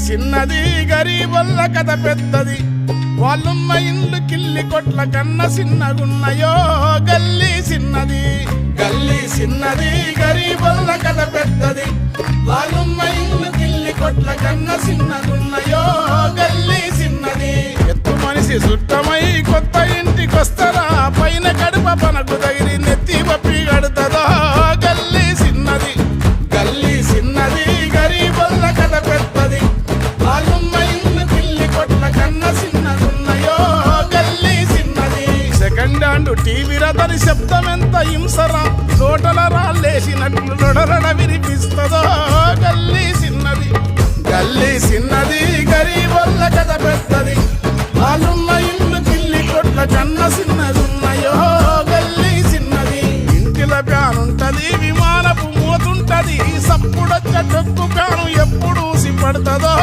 చిన్నది గరీబొల్ల కథ పెద్దది, వాళ్ళున్న ఇండ్లు కిల్లి కొట్ల కన్న చిన్నగున్నయో. గల్లీ చిన్నది గరీబొల్ల కథ పెద్దది, వాళ్ళున్న ఇండ్లు కిల్లి కొట్ల కన్న చిన్నగున్నయో. గల్లీ చిన్నది ఎత్తు మనిషి చుట్టమై కొత్త ఇంటికొస్తరా, పైన కడుప పనకు తగిలి నెత్తి పప్పి కడుతుందో. గల్లీ చిన్నది గరీబొల్ల కథ పెద్దది, వాళ్ళున్న ఇండ్లు కిల్లి కొట్ల కన్న చిన్నగున్నయో. గల్లీ చిన్నది సెకండ్ హ్యాండ్ టీవీ రతని శబ్దం ఎంత హింసరా, తోటల రాళ్ళేసినట్లు రొడరడ వినిపిస్తుందో. గల్లీ చిన్నది గరీబొల్ల కథ పెద్దది, వాళ్ళున్న ఇండ్లు కిల్లి కొట్ల కన్న చిన్నగున్నయో. గల్లీ చిన్నది ఇంటిల ప్యానుంటది, విమానపు మోతుంటది, సప్పుడొచ్చ డొక్కు ప్యాను ఎప్పుడు సిపడుతుందో.